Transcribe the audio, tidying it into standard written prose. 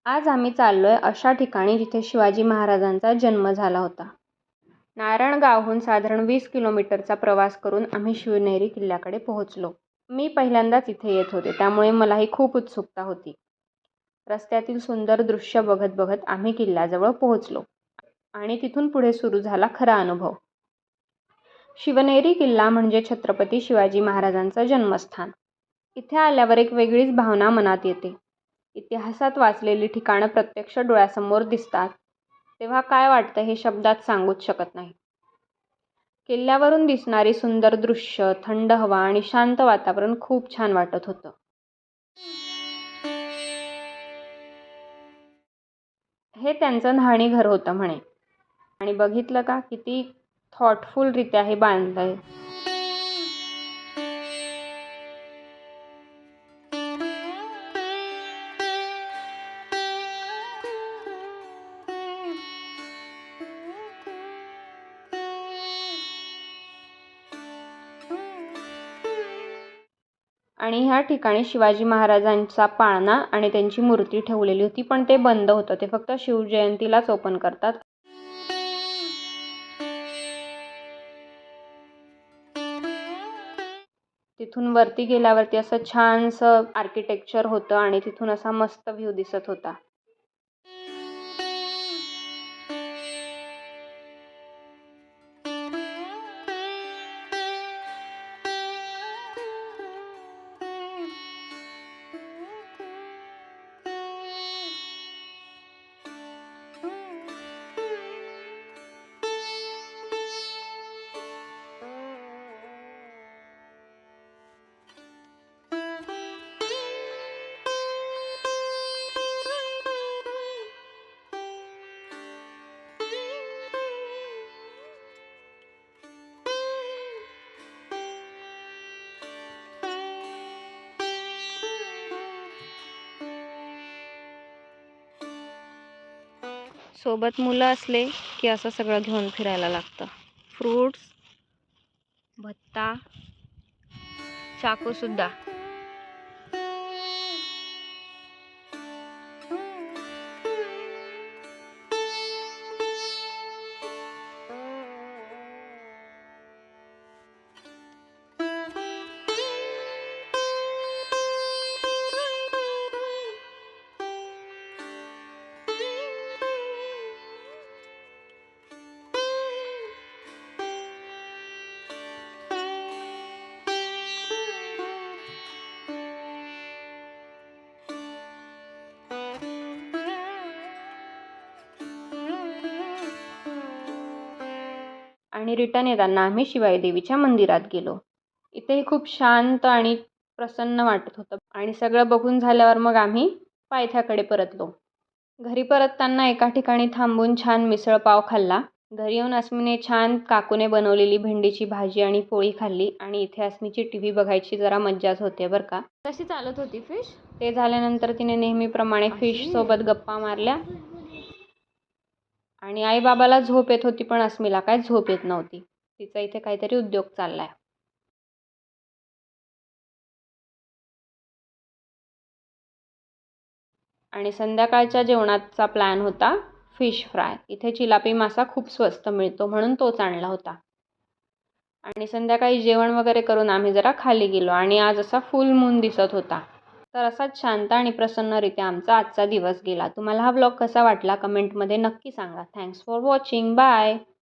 आज आम्ही चाललोय अशा ठिकाणी जिथे शिवाजी महाराजांचा जन्म झाला होता. नारायणगावहून साधारण 20 किलोमीटरचा प्रवास करून आम्ही शिवनेरी किल्ल्याकडे पोहोचलो. मी पहिल्यांदाच इथे येत होते, त्यामुळे मलाही खूप उत्सुकता होती. रस्त्यातील सुंदर दृश्य बघत बघत आम्ही किल्ल्याजवळ पोहोचलो आणि तिथून पुढे सुरू झाला खरा अनुभव. शिवनेरी किल्ला म्हणजे छत्रपती शिवाजी महाराजांचं जन्मस्थान. इथे आल्यावर एक वेगळीच भावना मनात येते. इतिहासात वाचलेली ठिकाणं प्रत्यक्ष डोळ्यासमोर दिसतात तेव्हा काय वाटतं हे शब्दात सांगूच शकत नाही. किल्ल्यावरून दिसणारी सुंदर दृश्य, थंड हवा आणि शांत वातावरण खूप छान वाटत होतं. हे त्यांचं न्हाणी घर होतं म्हणे. आणि बघितलं का किती थॉटफुलरित्या हे बांधलंय. आणि ह्या ठिकाणी शिवाजी महाराजांचा पाळणा आणि त्यांची मूर्ती ठेवलेली होती, पण ते बंद होतं. ते फक्त शिवजयंतीलाच ओपन करतात. तिथून वरती गेल्यावरती असं छानसं आर्किटेक्चर होतं आणि तिथून असा मस्त व्ह्यू दिसत होता. सोबत मुलं असले की असं सगळं घेऊन फिरायला लागतं. फ्रूट्स, भत्ता, चाकूसुद्धा. आणि रिटर्न येताना आम्ही शिवाई देवीच्या मंदिरात गेलो. इथेही खूप शांत आणि प्रसन्न वाटत होतं. आणि सगळं बघून झाल्यावर मग आम्ही पायथ्याकडे परतलो. घरी परतताना एका ठिकाणी थांबून छान मिसळपाव खाल्ला. घरी येऊन अस्मीने छान काकूने बनवलेली भेंडीची भाजी आणि पोळी खाल्ली. आणि इथे अस्मीची टीव्ही बघायची जरा मज्जाच होते बरं का. कशी चालत होती फिश? ते झाल्यानंतर तिने नेहमीप्रमाणे फिश सोबत गप्पा मारल्या. आणि आई बाबाला झोप येत होती, पण अस्मीला काय झोप येत नव्हती. तिचा इथे काहीतरी उद्योग चाललाय. आणि संध्याकाळच्या जेवणाचा प्लॅन होता फिश फ्राय. इथे चिलापी मासा खूप स्वस्त मिळतो म्हणून तोच आणला होता. आणि संध्याकाळी जेवण वगैरे करून आम्ही जरा खाली गेलो आणि आज असा फुल मून दिसत होता. तर असाच शांत आणि प्रसन्नरित्या आमचा आजचा दिवस गेला. तुम्हाला हा व्लॉग कसा वाटला कमेंटमध्ये नक्की सांगा. Thanks for watching. बाय.